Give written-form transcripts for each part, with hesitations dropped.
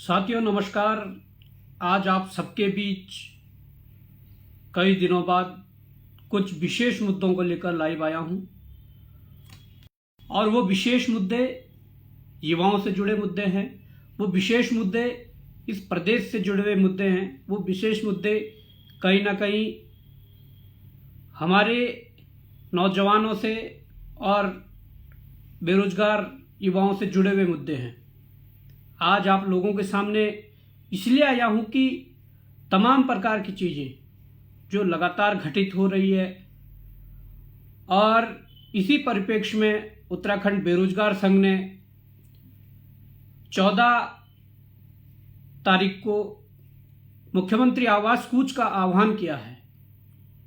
साथियों नमस्कार। आज आप सबके बीच कई दिनों बाद कुछ विशेष मुद्दों को लेकर लाइव आया हूं और वो विशेष मुद्दे युवाओं से जुड़े मुद्दे हैं। वो विशेष मुद्दे इस प्रदेश से जुड़े हुए मुद्दे हैं। वो विशेष मुद्दे कहीं ना कहीं हमारे नौजवानों से और बेरोजगार युवाओं से जुड़े हुए मुद्दे हैं। आज आप लोगों के सामने इसलिए आया हूं कि तमाम प्रकार की चीज़ें जो लगातार घटित हो रही है और इसी परिप्रेक्ष्य में उत्तराखंड बेरोजगार संघ ने 14 तारीख को मुख्यमंत्री आवास कूच का आह्वान किया है।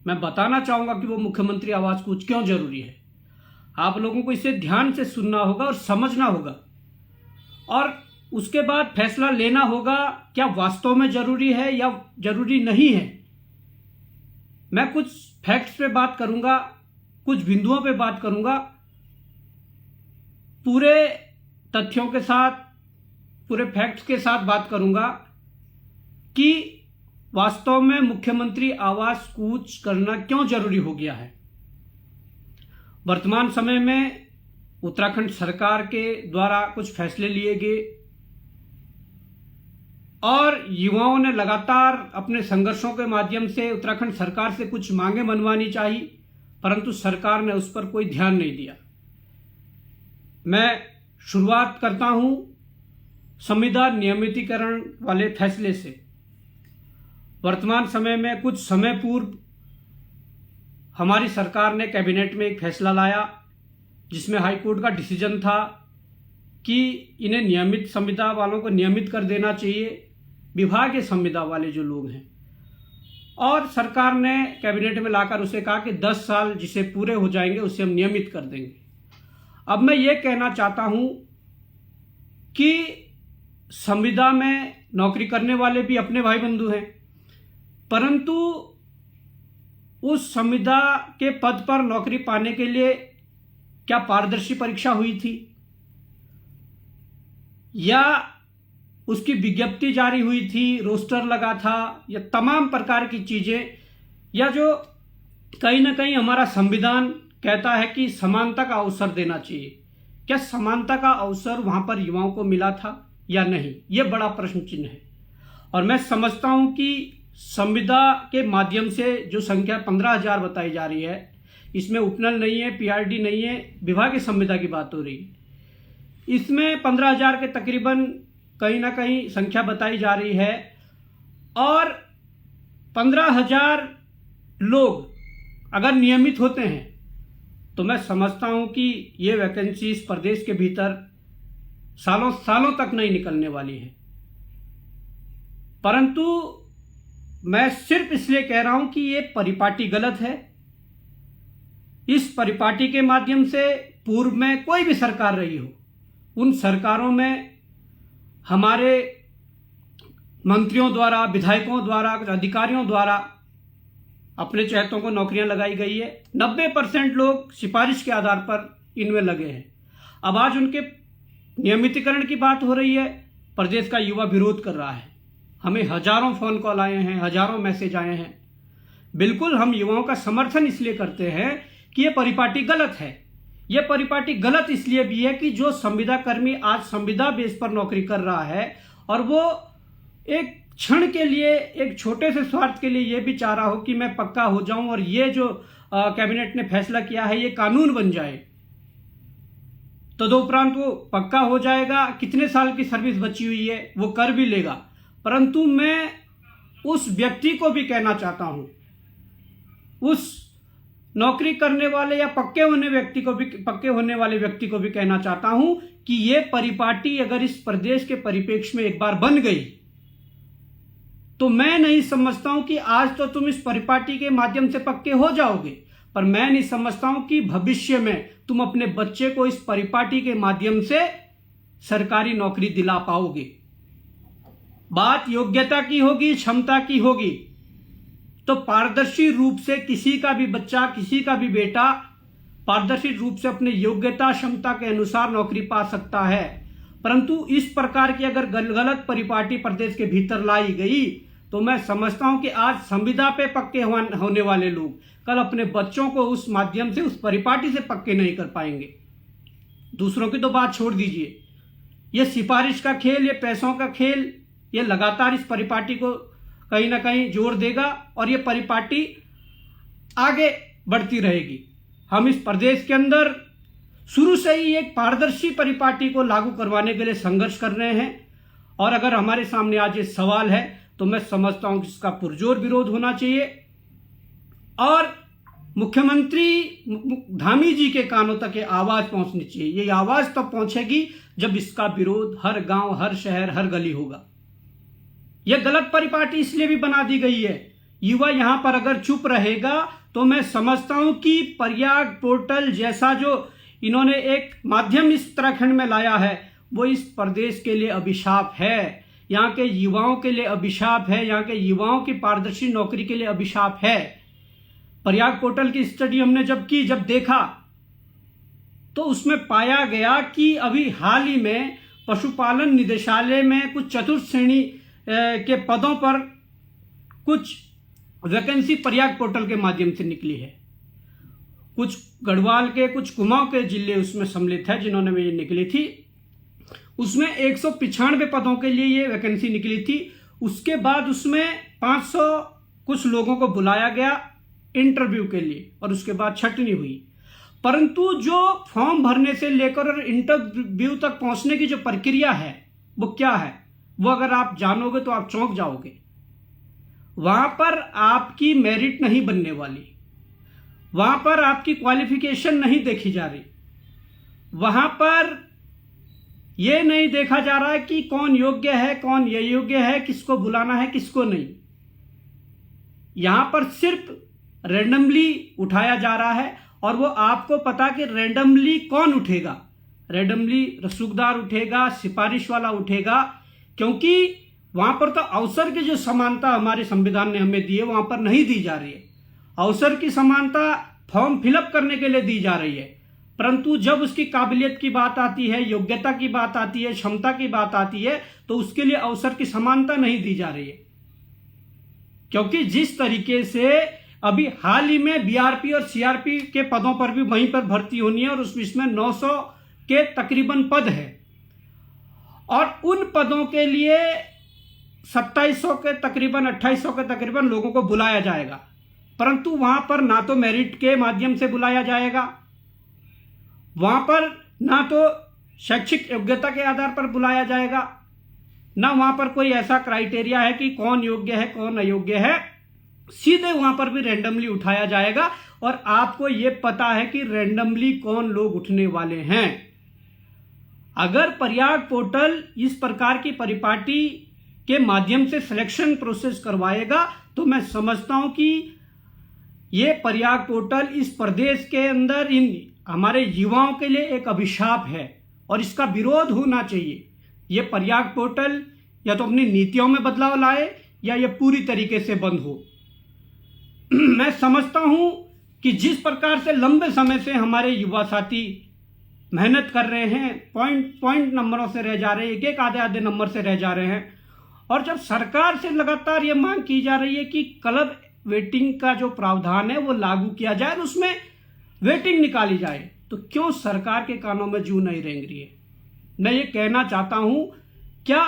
मैं बताना चाहूँगा कि वो मुख्यमंत्री आवास कूच क्यों जरूरी है। आप लोगों को इसे ध्यान से सुनना होगा और समझना होगा और उसके बाद फैसला लेना होगा क्या वास्तव में जरूरी है या जरूरी नहीं है। मैं कुछ फैक्ट्स पे बात करूंगा, कुछ बिंदुओं पे बात करूंगा, पूरे तथ्यों के साथ, पूरे फैक्ट्स के साथ बात करूंगा कि वास्तव में मुख्यमंत्री आवास कूच करना क्यों जरूरी हो गया है। वर्तमान समय में उत्तराखंड सरकार के द्वारा कुछ फैसले लिए गए और युवाओं ने लगातार अपने संघर्षों के माध्यम से उत्तराखंड सरकार से कुछ मांगे मनवानी चाहिए, परंतु सरकार ने उस पर कोई ध्यान नहीं दिया। मैं शुरुआत करता हूं संविदा नियमितीकरण वाले फैसले से। वर्तमान समय में कुछ समय पूर्व हमारी सरकार ने कैबिनेट में एक फैसला लाया जिसमें हाईकोर्ट का डिसीजन था कि इन्हें नियमित संविदा वालों को नियमित कर देना चाहिए, विभागीय संविदा वाले जो लोग हैं। और सरकार ने कैबिनेट में लाकर उसे कहा कि 10 साल जिसे पूरे हो जाएंगे उसे हम नियमित कर देंगे। अब मैं ये कहना चाहता हूं कि संविदा में नौकरी करने वाले भी अपने भाई बंधु हैं, परंतु उस संविदा के पद पर नौकरी पाने के लिए क्या पारदर्शी परीक्षा हुई थी या उसकी विज्ञप्ति जारी हुई थी, रोस्टर लगा था, या तमाम प्रकार की चीजें, या जो कहीं ना कहीं हमारा संविधान कहता है कि समानता का अवसर देना चाहिए, क्या समानता का अवसर वहां पर युवाओं को मिला था या नहीं, ये बड़ा प्रश्न चिन्ह है। और मैं समझता हूं कि संविदा के माध्यम से जो संख्या 15,000 बताई जा रही है, इसमें उपनल नहीं है, पीआरडी नहीं है, विभागीय संविदा की बात हो रही है। इसमें 15,000 के तकरीबन कहीं ना कहीं संख्या बताई जा रही है और 15,000 लोग अगर नियमित होते हैं तो मैं समझता हूं कि ये वैकेंसी इस प्रदेश के भीतर सालों सालों तक नहीं निकलने वाली है। परंतु मैं सिर्फ इसलिए कह रहा हूं कि ये परिपाटी गलत है। इस परिपाटी के माध्यम से पूर्व में कोई भी सरकार रही हो, उन सरकारों में हमारे मंत्रियों द्वारा, विधायकों द्वारा, अधिकारियों द्वारा अपने चहेतों को नौकरियां लगाई गई है। 90% लोग सिफारिश के आधार पर इनमें लगे हैं। अब आज उनके नियमितीकरण की बात हो रही है, प्रदेश का युवा विरोध कर रहा है। हमें हजारों फोन कॉल आए हैं, हजारों मैसेज आए हैं। बिल्कुल हम युवाओं का समर्थन इसलिए करते हैं कि यह परिपाटी गलत है। यह परिपाटी गलत इसलिए भी है कि जो संविदा कर्मी आज संविदा बेस पर नौकरी कर रहा है और वो एक क्षण के लिए, एक छोटे से स्वार्थ के लिए यह भी चाह रहा हो कि मैं पक्का हो जाऊं और ये जो कैबिनेट ने फैसला किया है ये कानून बन जाए, तदुपरांत वो पक्का हो जाएगा। कितने साल की सर्विस बची हुई है वो कर भी लेगा। परंतु मैं उस व्यक्ति को भी कहना चाहता हूं, उस नौकरी करने वाले या पक्के होने वाले व्यक्ति को भी कहना चाहता हूं कि यह परिपाटी अगर इस प्रदेश के परिप्रेक्ष्य में एक बार बन गई तो मैं नहीं समझता हूं कि आज तो तुम इस परिपाटी के माध्यम से पक्के हो जाओगे, पर मैं नहीं समझता हूं कि भविष्य में तुम अपने बच्चे को इस परिपाटी के माध्यम से सरकारी नौकरी दिला पाओगे। बात योग्यता की होगी, क्षमता की होगी, तो पारदर्शी रूप से किसी का भी बच्चा, किसी का भी बेटा पारदर्शी रूप से अपने योग्यता क्षमता के अनुसार नौकरी पा सकता है। परंतु इस प्रकार की अगर गलत परिपाटी प्रदेश के भीतर लाई गई तो मैं समझता हूं कि आज संविदा पे पक्के होने वाले लोग कल अपने बच्चों को उस माध्यम से, उस परिपाटी से पक्के नहीं कर पाएंगे। दूसरों की तो बात छोड़ दीजिए, ये सिफारिश का खेल, ये पैसों का खेल, ये लगातार इस परिपाटी को कहीं ना कहीं जोर देगा और ये परिपाटी आगे बढ़ती रहेगी। हम इस प्रदेश के अंदर शुरू से ही एक पारदर्शी परिपाटी को लागू करवाने के लिए संघर्ष कर रहे हैं और अगर हमारे सामने आज ये सवाल है तो मैं समझता हूं कि इसका पुरजोर विरोध होना चाहिए और मुख्यमंत्री धामी जी के कानों तक ये आवाज पहुंचनी चाहिए। ये आवाज तब पहुंचेगी जब इसका विरोध हर गांव, हर शहर, हर गली होगा। यह गलत परिपाटी इसलिए भी बना दी गई है, युवा यहां पर अगर चुप रहेगा तो मैं समझता हूं कि प्रयाग पोर्टल जैसा जो इन्होंने एक माध्यम इस उत्तराखंड में लाया है वो इस प्रदेश के लिए अभिशाप है, यहाँ के युवाओं के लिए अभिशाप है, यहाँ के युवाओं की पारदर्शी नौकरी के लिए अभिशाप है। प्रयाग पोर्टल की स्टडी हमने जब देखा तो उसमें पाया गया कि अभी हाल ही में पशुपालन निदेशालय में कुछ चतुर्थ श्रेणी के पदों पर कुछ वैकेंसी प्रयाग पोर्टल के माध्यम से निकली है। कुछ गढ़वाल के, कुछ कुमाऊं के जिले उसमें सम्मिलित है जिन्होंने ये निकली थी। उसमें 195 पदों के लिए ये वैकेंसी निकली थी। उसके बाद उसमें 500 कुछ लोगों को बुलाया गया इंटरव्यू के लिए और उसके बाद छटनी हुई, परंतु जो फॉर्म भरने से लेकर और इंटरव्यू तक पहुंचने की जो प्रक्रिया है वो क्या है, वो अगर आप जानोगे तो आप चौंक जाओगे। वहां पर आपकी मेरिट नहीं बनने वाली, वहां पर आपकी क्वालिफिकेशन नहीं देखी जा रही, वहां पर यह नहीं देखा जा रहा है कि कौन योग्य है, कौन अयोग्य है, किसको बुलाना है, किसको नहीं। यहां पर सिर्फ रैंडमली उठाया जा रहा है और वो आपको पता कि रैंडमली कौन उठेगा, रैंडमली रसूखदार उठेगा, सिफारिश वाला उठेगा, क्योंकि वहां पर तो अवसर की जो समानता हमारे संविधान ने हमें दी है वहां पर नहीं दी जा रही है। अवसर की समानता फॉर्म फिलअप करने के लिए दी जा रही है, परंतु जब उसकी काबिलियत की बात आती है, योग्यता की बात आती है, क्षमता की बात आती है तो उसके लिए अवसर की समानता नहीं दी जा रही है। क्योंकि जिस तरीके से अभी हाल ही में बीआरपी और सीआरपी के पदों पर भी वहीं पर भर्ती होनी है और उसमें 900 के तकरीबन पद है और उन पदों के लिए 2700 के तकरीबन 2800 के तकरीबन लोगों को बुलाया जाएगा, परंतु वहां पर ना तो मेरिट के माध्यम से बुलाया जाएगा, वहां पर ना तो शैक्षिक योग्यता के आधार पर बुलाया जाएगा, ना वहां पर कोई ऐसा क्राइटेरिया है कि कौन योग्य है कौन अयोग्य है। सीधे वहां पर भी रैंडमली उठाया जाएगा और आपको यह पता है कि रैंडमली कौन लोग उठने वाले हैं। अगर प्रयाग पोर्टल इस प्रकार की परिपाटी के माध्यम से सिलेक्शन प्रोसेस करवाएगा तो मैं समझता हूं कि यह प्रयाग पोर्टल इस प्रदेश के अंदर इन हमारे युवाओं के लिए एक अभिशाप है और इसका विरोध होना चाहिए। यह प्रयाग पोर्टल या तो अपनी नीतियों में बदलाव लाए या यह पूरी तरीके से बंद हो। मैं समझता हूं कि जिस प्रकार से लंबे समय से हमारे युवा साथी मेहनत कर रहे हैं, पॉइंट नंबरों से रह जा रहे हैं, एक आधे नंबर से रह जा रहे हैं, और जब सरकार से लगातार ये मांग की जा रही है कि क्लब वेटिंग का जो प्रावधान है वो लागू किया जाए, उसमें वेटिंग निकाली जाए, तो क्यों सरकार के कानों में जूं नहीं रेंग रही है। मैं ये कहना चाहता हूं, क्या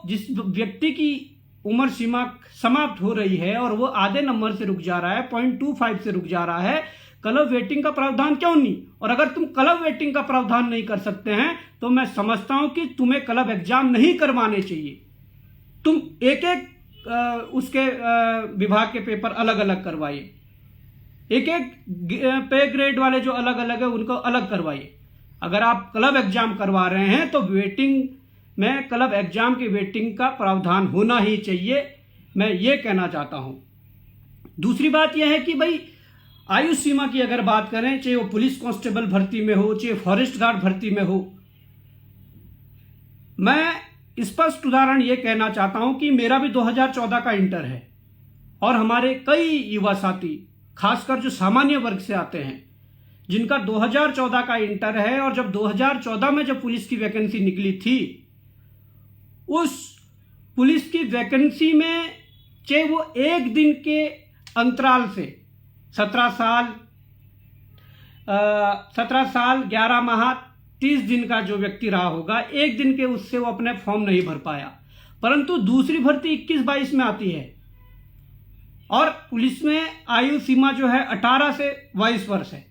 जिस व्यक्ति की उम्र सीमा समाप्त हो रही है और वो आधे नंबर से रुक जा रहा है, 0.25 से रुक जा रहा है, क्लब वेटिंग का प्रावधान क्यों नहीं? और अगर तुम क्लब वेटिंग का प्रावधान नहीं कर सकते हैं तो मैं समझता हूं कि तुम्हें क्लब एग्जाम नहीं करवाने चाहिए। तुम एक एक उसके विभाग के पेपर अलग अलग करवाइए, एक एक पे ग्रेड वाले जो अलग अलग है उनको अलग करवाइए। अगर आप क्लब एग्जाम करवा रहे हैं तो वेटिंग में क्लब एग्जाम की वेटिंग का प्रावधान होना ही चाहिए, मैं ये कहना चाहता हूं। दूसरी बात यह है कि भाई आयु सीमा की अगर बात करें, चाहे वो पुलिस कांस्टेबल भर्ती में हो, चाहे फॉरेस्ट गार्ड भर्ती में हो, मैं स्पष्ट उदाहरण ये कहना चाहता हूं कि मेरा भी 2014 का इंटर है और हमारे कई युवा साथी, खासकर जो सामान्य वर्ग से आते हैं, जिनका 2014 का इंटर है, और जब 2014 में जब पुलिस की वैकेंसी निकली थी, उस पुलिस की वैकेंसी में चाहे वो एक दिन के अंतराल से 17 साल 11 माह 30 दिन का जो व्यक्ति रहा होगा, एक दिन के उससे वो अपने फॉर्म नहीं भर पाया। परंतु दूसरी भर्ती 21-22 में आती है, और पुलिस में आयु सीमा जो है 18 से 22 वर्ष है।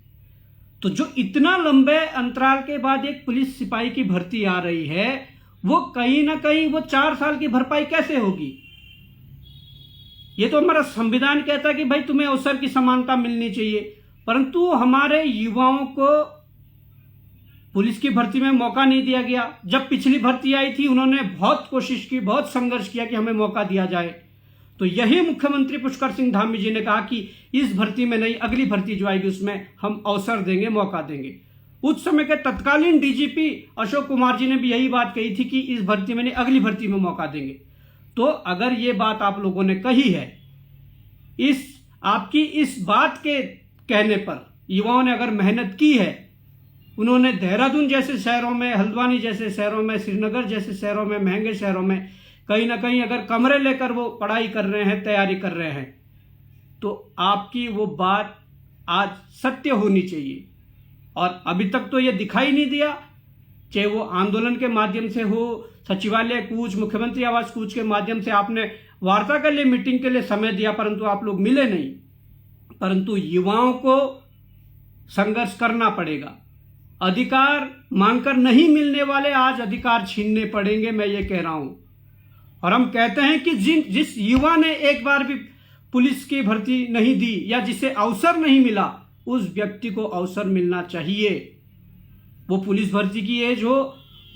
तो जो इतना लंबे अंतराल के बाद एक पुलिस सिपाही की भर्ती आ रही है, वो कहीं ना कहीं वो 4 साल की भरपाई कैसे होगी? ये तो हमारा संविधान कहता है कि भाई तुम्हें अवसर की समानता मिलनी चाहिए, परंतु हमारे युवाओं को पुलिस की भर्ती में मौका नहीं दिया गया। जब पिछली भर्ती आई थी, उन्होंने बहुत कोशिश की, बहुत संघर्ष किया कि हमें मौका दिया जाए। तो यही मुख्यमंत्री पुष्कर सिंह धामी जी ने कहा कि इस भर्ती में नहीं, अगली भर्ती जो आएगी उसमें हम अवसर देंगे, मौका देंगे। उस समय के तत्कालीन डीजीपी अशोक कुमार जी ने भी यही बात कही थी कि इस भर्ती में नहीं, अगली भर्ती में मौका देंगे। तो अगर ये बात आप लोगों ने कही है, आपकी इस बात के कहने पर युवाओं ने अगर मेहनत की है, उन्होंने देहरादून जैसे शहरों में, हल्द्वानी जैसे शहरों में, श्रीनगर जैसे शहरों में, महंगे शहरों में कहीं ना कहीं अगर कमरे लेकर वो पढ़ाई कर रहे हैं, तैयारी कर रहे हैं, तो आपकी वो बात आज सत्य होनी चाहिए। और अभी तक तो ये दिखाई नहीं दिया, चाहे वो आंदोलन के माध्यम से हो, सचिवालय कूच, मुख्यमंत्री आवास कूच के माध्यम से आपने वार्ता के लिए, मीटिंग के लिए समय दिया, परंतु आप लोग मिले नहीं। परंतु युवाओं को संघर्ष करना पड़ेगा। अधिकार मांगकर नहीं मिलने वाले आज अधिकार छीनने पड़ेंगे, मैं ये कह रहा हूं। और हम कहते हैं कि जिस युवा ने एक बार भी पुलिस की भर्ती नहीं दी या जिसे अवसर नहीं मिला, उस व्यक्ति को अवसर मिलना चाहिए। वो पुलिस भर्ती की एज हो,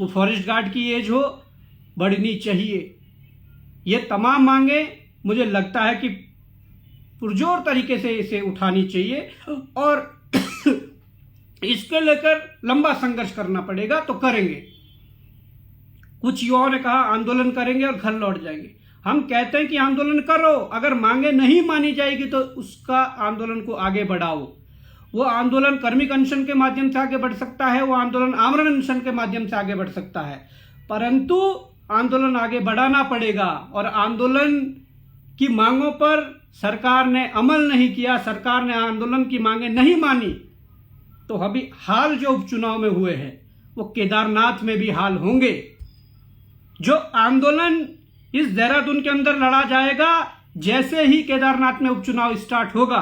वो फॉरेस्ट गार्ड की एज हो, बढ़नी चाहिए। ये तमाम मांगे मुझे लगता है कि पुरजोर तरीके से इसे उठानी चाहिए, और इसके लेकर लंबा संघर्ष करना पड़ेगा। तो करेंगे। कुछ युवाओं ने कहा आंदोलन करेंगे और घर लौट जाएंगे। हम कहते हैं कि आंदोलन करो, अगर मांगे नहीं मानी जाएगी तो उसका आंदोलन को आगे बढ़ाओ। वो आंदोलन कर्मिक अनशन के माध्यम से आगे बढ़ सकता है, वो आंदोलन आमरण अनशन के माध्यम से आगे बढ़ सकता है, परंतु आंदोलन आगे बढ़ाना पड़ेगा। और आंदोलन की मांगों पर सरकार ने अमल नहीं किया, सरकार ने आंदोलन की मांगे नहीं मानी, तो अभी हाल जो उपचुनाव में हुए हैं वो केदारनाथ में भी हाल होंगे। जो आंदोलन इस देहरादून के अंदर लड़ा जाएगा, जैसे ही केदारनाथ में उपचुनाव स्टार्ट होगा,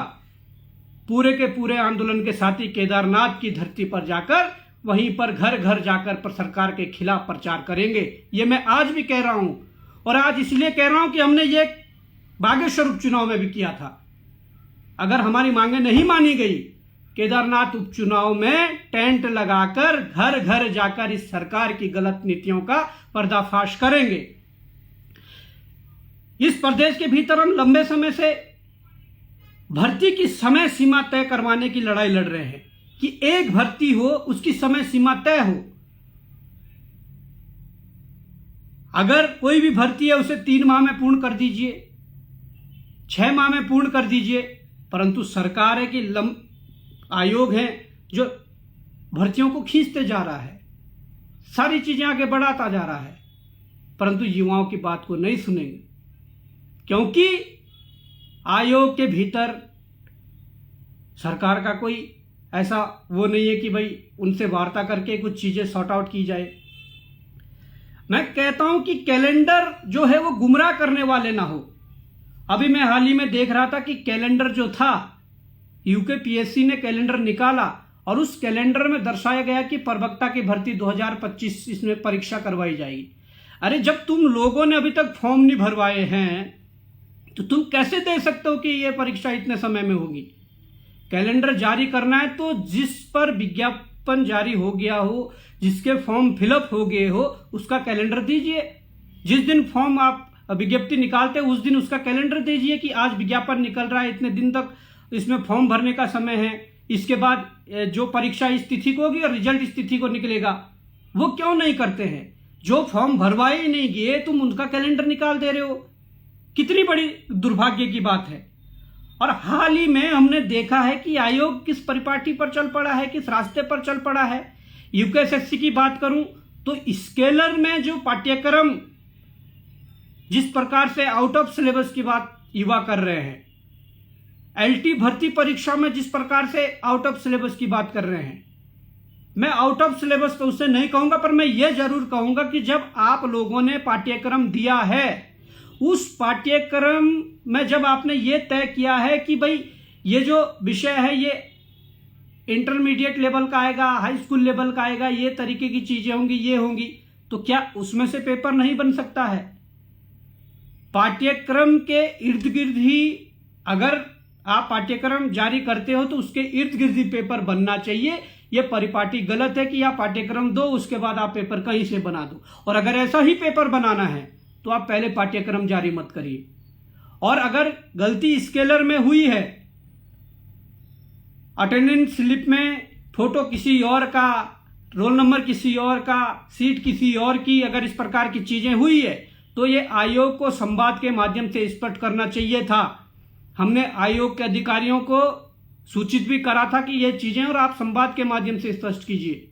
पूरे के पूरे आंदोलन के साथी केदारनाथ की धरती पर जाकर, वहीं पर घर घर जाकर पर सरकार के खिलाफ प्रचार करेंगे। ये मैं आज भी कह रहा हूं, और आज इसलिए कह रहा हूं कि हमने ये बागेश्वर उपचुनाव में भी किया था। अगर हमारी मांगे नहीं मानी गई, केदारनाथ उपचुनाव में टेंट लगाकर घर घर जाकर इस सरकार की गलत नीतियों का पर्दाफाश करेंगे। इस प्रदेश के भीतर हम लंबे समय से भर्ती की समय सीमा तय करवाने की लड़ाई लड़ रहे हैं कि एक भर्ती हो, उसकी समय सीमा तय हो। अगर कोई भी भर्ती है उसे 3 माह में पूर्ण कर दीजिए, 6 माह में पूर्ण कर दीजिए, परंतु सरकार है कि आयोग है जो भर्तियों को खींचते जा रहा है, सारी चीजें आगे बढ़ाता जा रहा है, परंतु युवाओं की बात को नहीं सुनेंगे, क्योंकि आयोग के भीतर सरकार का कोई ऐसा वो नहीं है कि भाई उनसे वार्ता करके कुछ चीजें सॉर्ट आउट की जाए। मैं कहता हूं कि कैलेंडर जो है वो गुमराह करने वाले ना हो। अभी मैं हाल ही में देख रहा था कि कैलेंडर जो था, यूकेपीएससी ने कैलेंडर निकाला और उस कैलेंडर में दर्शाया गया कि प्रवक्ता की भर्ती 2025 इसमें परीक्षा करवाई जाएगी। अरे जब तुम लोगों ने अभी तक फॉर्म नहीं भरवाए हैं, तो तुम कैसे दे सकते हो कि यह परीक्षा इतने समय में होगी? कैलेंडर जारी करना है तो जिस पर विज्ञापन जारी हो गया हो, जिसके फॉर्म फिलअप हो गए हो, उसका कैलेंडर दीजिए। जिस दिन फॉर्म आप विज्ञप्ति निकालते उस दिन उसका कैलेंडर दीजिए कि आज विज्ञापन निकल रहा है, इतने दिन तक इसमें फॉर्म भरने का समय है, इसके बाद जो परीक्षा इस तिथि को होगी और रिजल्ट इस तिथि को निकलेगा। वो क्यों नहीं करते हैं? जो फॉर्म भरवाए ही नहीं गए, तुम उनका कैलेंडर निकाल दे रहे हो। कितनी बड़ी दुर्भाग्य की बात है। और हाल ही में हमने देखा है कि आयोग किस परिपाटी पर चल पड़ा है, किस रास्ते पर चल पड़ा है। यूकेएसएससी की बात करूं तो स्केलर में जो पाठ्यक्रम जिस प्रकार से आउट ऑफ सिलेबस की बात युवा कर रहे हैं, एलटी भर्ती परीक्षा में जिस प्रकार से आउट ऑफ सिलेबस की बात कर रहे हैं, मैं आउट ऑफ सिलेबस तो उसे नहीं कहूंगा, पर मैं यह जरूर कहूंगा कि जब आप लोगों ने पाठ्यक्रम दिया है, उस पाठ्यक्रम में जब आपने ये तय किया है कि भाई ये जो विषय है ये इंटरमीडिएट लेवल का आएगा, हाई स्कूल लेवल का आएगा, ये तरीके की चीजें होंगी, ये होंगी, तो क्या उसमें से पेपर नहीं बन सकता है? पाठ्यक्रम के इर्द गिर्द ही अगर आप पाठ्यक्रम जारी करते हो तो उसके इर्द गिर्द ही पेपर बनना चाहिए। यह परिपाटी गलत है कि आप पाठ्यक्रम दो उसके बाद आप पेपर कहीं से बना दो। और अगर ऐसा ही पेपर बनाना है तो आप पहले पाठ्यक्रम जारी मत करिए। और अगर गलती स्केलर में हुई है, अटेंडेंस स्लिप में फोटो किसी और का, रोल नंबर किसी और का, सीट किसी और की, अगर इस प्रकार की चीजें हुई है तो ये आयोग को संवाद के माध्यम से स्पष्ट करना चाहिए था। हमने आयोग के अधिकारियों को सूचित भी करा था कि ये चीजें और आप संवाद के माध्यम से स्पष्ट कीजिए।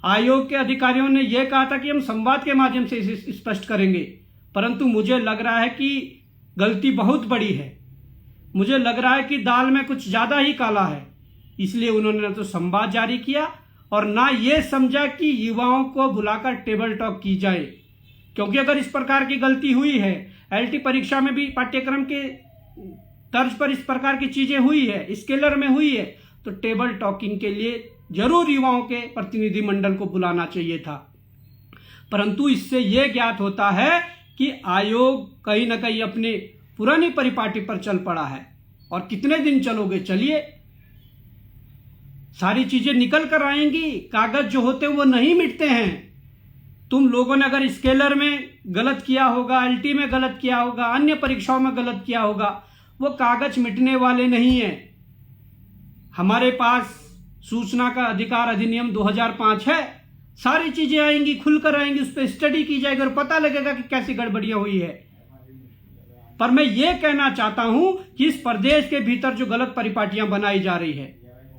आयोग के अधिकारियों ने यह कहा था कि हम संवाद के माध्यम से इसे स्पष्ट करेंगे, परंतु मुझे लग रहा है कि गलती बहुत बड़ी है। मुझे लग रहा है कि दाल में कुछ ज्यादा ही काला है, इसलिए उन्होंने ना तो संवाद जारी किया और ना ये समझा कि युवाओं को बुलाकर टेबल टॉक की जाए। क्योंकि अगर इस प्रकार की गलती हुई है, एलटी परीक्षा में भी पाठ्यक्रम के तर्ज पर इस प्रकार की चीजें हुई है, स्केलर में हुई है, तो टेबल टॉकिंग के लिए जरूर युवाओं के प्रतिनिधिमंडल को बुलाना चाहिए था। परंतु इससे यह ज्ञात होता है कि आयोग कहीं ना कहीं अपने पुरानी परिपाटी पर चल पड़ा है। और कितने दिन चलोगे? चलिए, सारी चीजें निकल कर आएंगी। कागज जो होते हैं वो नहीं मिटते हैं। तुम लोगों ने अगर स्केलर में गलत किया होगा, एलटी में गलत किया होगा, अन्य परीक्षाओं में गलत किया होगा, वो कागज मिटने वाले नहीं है। हमारे पास सूचना का अधिकार अधिनियम 2005 है, सारी चीजें आएंगी, खुलकर आएंगी, उस पर स्टडी की जाएगी और पता लगेगा कि कैसी गड़बड़ियां हुई है। पर मैं ये कहना चाहता हूं कि इस प्रदेश के भीतर जो गलत परिपाटियां बनाई जा रही है,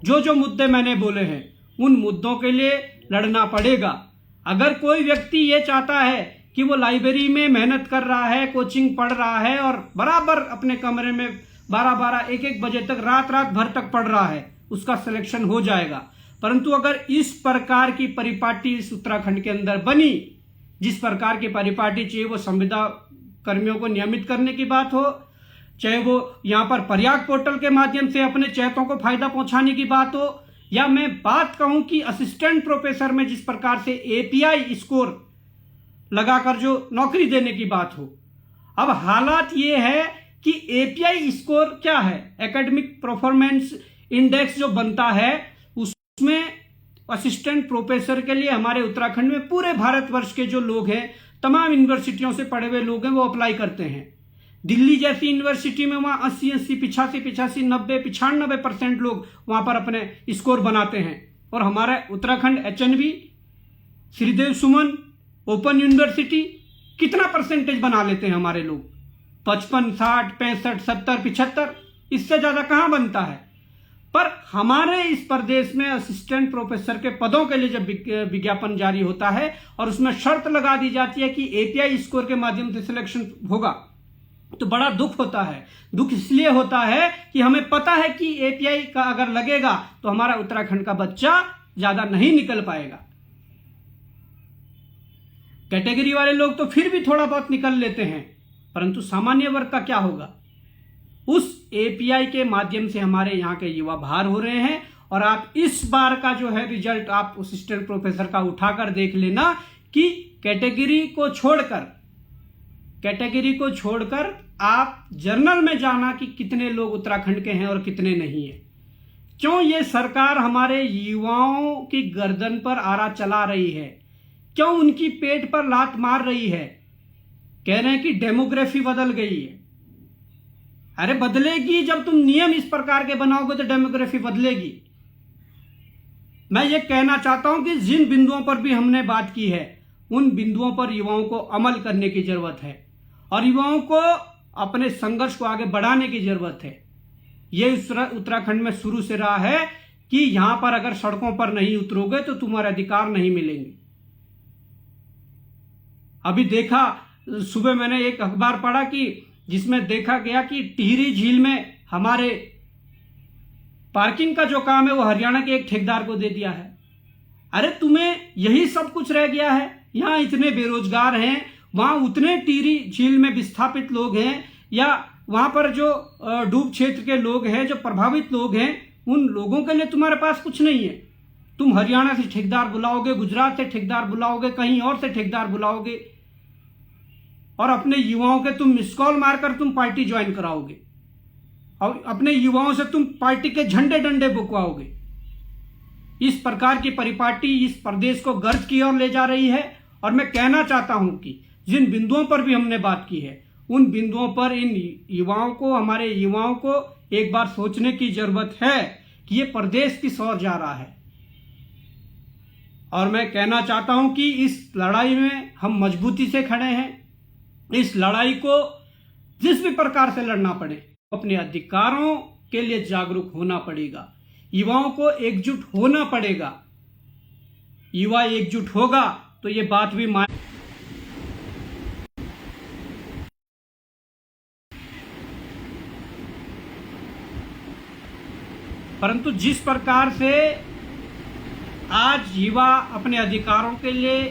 जो मुद्दे मैंने बोले हैं, उन मुद्दों के लिए लड़ना पड़ेगा। अगर कोई व्यक्ति ये चाहता है कि वो लाइब्रेरी में मेहनत कर रहा है, कोचिंग पढ़ रहा है और बराबर अपने कमरे में 12-12, 1-1 बजे तक, रात भर तक पढ़ रहा है, उसका सिलेक्शन हो जाएगा। परंतु अगर इस प्रकार की परिपाटी इस उत्तराखंड के अंदर बनी, जिस प्रकार की परिपाटी चाहिए, वो संविदा कर्मियों को नियमित करने की बात हो, चाहे वो यहां पर प्रयाग पोर्टल के माध्यम से अपने चेतों को फायदा पहुंचाने की बात हो, या मैं बात कहूं कि असिस्टेंट प्रोफेसर में जिस प्रकार से एपीआई स्कोर लगाकर जो नौकरी देने की बात हो। अब हालात ये है कि एपीआई स्कोर क्या है? एकेडमिक परफॉर्मेंस इंडेक्स जो बनता है, उसमें असिस्टेंट प्रोफेसर के लिए हमारे उत्तराखंड में पूरे भारतवर्ष के जो लोग हैं, तमाम यूनिवर्सिटियों से पढ़े हुए लोग हैं, वो अप्लाई करते हैं। दिल्ली जैसी यूनिवर्सिटी में वहां 80, 85, 90, 95% लोग वहां पर अपने स्कोर बनाते हैं। और हमारा उत्तराखंड एचएनवी, श्रीदेव सुमन ओपन यूनिवर्सिटी कितना परसेंटेज बना लेते हैं हमारे लोग? 55, 60, 65, 70, 75, इससे ज्यादा कहां बनता है। पर हमारे इस प्रदेश में असिस्टेंट प्रोफेसर के पदों के लिए जब विज्ञापन जारी होता है और उसमें शर्त लगा दी जाती है कि एपीआई स्कोर के माध्यम से सिलेक्शन होगा, तो बड़ा दुख होता है। दुख इसलिए होता है कि हमें पता है कि एपीआई का अगर लगेगा तो हमारा उत्तराखंड का बच्चा ज्यादा नहीं निकल पाएगा। कैटेगरी वाले लोग तो फिर भी थोड़ा बहुत निकल लेते हैं, परंतु सामान्य वर्ग का क्या होगा? उस एपीआई के माध्यम से हमारे यहाँ के युवा बाहर हो रहे हैं। और आप इस बार का जो है रिजल्ट आप असिस्टेंट प्रोफेसर का उठाकर देख लेना कि कैटेगरी को छोड़कर आप जर्नल में जाना कि कितने लोग उत्तराखंड के हैं और कितने नहीं है। क्यों ये सरकार हमारे युवाओं की गर्दन पर आरा चला रही है? क्यों उनकी पेट पर लात मार रही है? कह रहे हैं कि डेमोग्राफी बदल गई है। अरे बदलेगी, जब तुम नियम इस प्रकार के बनाओगे तो डेमोग्राफी बदलेगी। मैं ये कहना चाहता हूं कि जिन बिंदुओं पर भी हमने बात की है, उन बिंदुओं पर युवाओं को अमल करने की जरूरत है और युवाओं को अपने संघर्ष को आगे बढ़ाने की जरूरत है। ये उत्तराखंड में शुरू से रहा है कि यहां पर अगर सड़कों पर नहीं उतरोगे तो तुम्हारे अधिकार नहीं मिलेंगे। अभी देखा, सुबह मैंने एक अखबार पढ़ा कि जिसमें देखा गया कि टिहरी झील में हमारे पार्किंग का जो काम है वो हरियाणा के एक ठेकेदार को दे दिया है। अरे तुम्हें यही सब कुछ रह गया है? यहां इतने बेरोजगार हैं, वहां उतने टिहरी झील में विस्थापित लोग हैं, या वहां पर जो डूब क्षेत्र के लोग हैं, जो प्रभावित लोग हैं, उन लोगों के लिए तुम्हारे पास कुछ नहीं है। तुम हरियाणा से ठेकेदार बुलाओगे, गुजरात से ठेकेदार बुलाओगे, कहीं और से ठेकेदार बुलाओगे, और अपने युवाओं के तुम मिस कॉल मारकर तुम पार्टी ज्वाइन कराओगे, और अपने युवाओं से तुम पार्टी के झंडे डंडे बुकवाओगे। इस प्रकार की परिपाटी इस प्रदेश को गर्ज की ओर ले जा रही है। और मैं कहना चाहता हूं कि जिन बिंदुओं पर भी हमने बात की है, उन बिंदुओं पर इन युवाओं को, हमारे युवाओं को एक बार सोचने की जरूरत है कि ये प्रदेश किस ओर जा रहा है। और मैं कहना चाहता हूं कि इस लड़ाई में हम मजबूती से खड़े हैं। इस लड़ाई को जिस भी प्रकार से लड़ना पड़े, अपने अधिकारों के लिए जागरूक होना पड़ेगा, युवाओं को एकजुट होना पड़ेगा। युवा एकजुट होगा तो ये बात भी परंतु जिस प्रकार से आज युवा अपने अधिकारों के लिए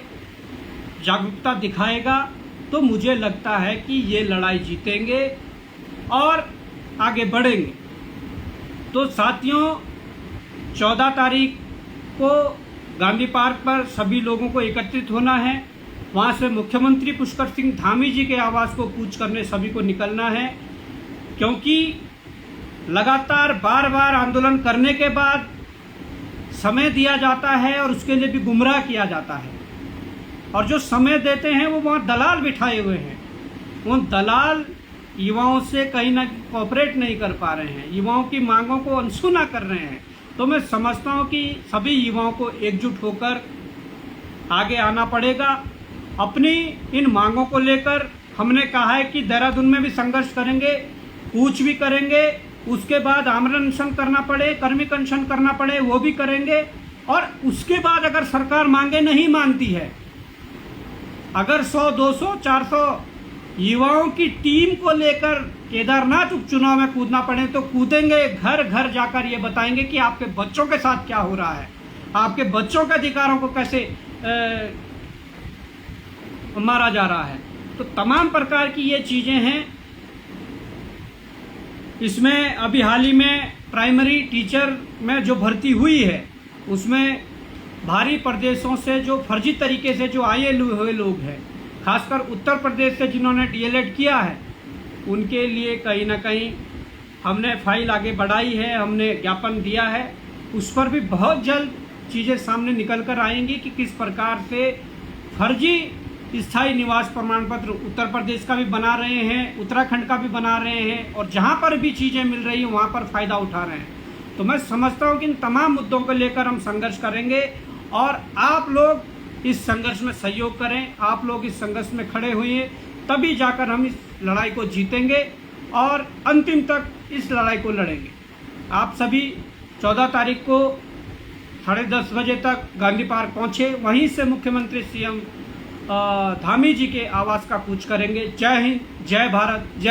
जागरूकता दिखाएगा, तो मुझे लगता है कि ये लड़ाई जीतेंगे और आगे बढ़ेंगे। तो साथियों, 14 तारीख को गांधी पार्क पर सभी लोगों को एकत्रित होना है। वहां से मुख्यमंत्री पुष्कर सिंह धामी जी के आवास को कूच करने सभी को निकलना है, क्योंकि लगातार बार बार आंदोलन करने के बाद समय दिया जाता है और उसके लिए भी गुमराह किया जाता है। और जो समय देते हैं वो वहाँ दलाल बिठाए हुए हैं। उन दलाल युवाओं से कहीं ना कोऑपरेट नहीं कर पा रहे हैं, युवाओं की मांगों को अनसुना कर रहे हैं। तो मैं समझता हूँ कि सभी युवाओं को एकजुट होकर आगे आना पड़ेगा। अपनी इन मांगों को लेकर हमने कहा है कि देहरादून में भी संघर्ष करेंगे, कूच भी करेंगे, उसके बाद आमरण अनशन करना पड़े, कर्मिक अनशन करना पड़े, वो भी करेंगे। और उसके बाद अगर सरकार मांगे नहीं मानती है, अगर 100, 200, 400 युवाओं की टीम को लेकर केदारनाथ उपचुनाव में कूदना पड़े तो कूदेंगे। घर घर जाकर ये बताएंगे कि आपके बच्चों के साथ क्या हो रहा है, आपके बच्चों के अधिकारों को कैसे मारा जा रहा है। तो तमाम प्रकार की ये चीजें हैं। इसमें अभी हाल ही में प्राइमरी टीचर में जो भर्ती हुई है, उसमें बाहरी प्रदेशों से जो फर्जी तरीके से जो आए हुए लोग हैं, खासकर उत्तर प्रदेश से जिन्होंने डीएलएड किया है, उनके लिए कहीं ना कहीं हमने फाइल आगे बढ़ाई है, हमने ज्ञापन दिया है। उस पर भी बहुत जल्द चीज़ें सामने निकल कर आएंगी कि किस प्रकार से फर्जी स्थायी निवास प्रमाण पत्र उत्तर प्रदेश का भी बना रहे हैं, उत्तराखंड का भी बना रहे हैं, और जहाँ पर भी चीज़ें मिल रही हैं वहाँ पर फ़ायदा उठा रहे हैं। तो मैं समझता हूँ कि इन तमाम मुद्दों को लेकर हम संघर्ष करेंगे और आप लोग इस संघर्ष में सहयोग करें, आप लोग इस संघर्ष में खड़े हुए, तभी जाकर हम इस लड़ाई को जीतेंगे और अंतिम तक इस लड़ाई को लड़ेंगे। आप सभी 14 तारीख को 10:30 बजे तक गांधी पार्क पहुँचे, वहीं से मुख्यमंत्री सीएम धामी जी के आवास का कूच करेंगे। जय हिंद, जय भारत, जय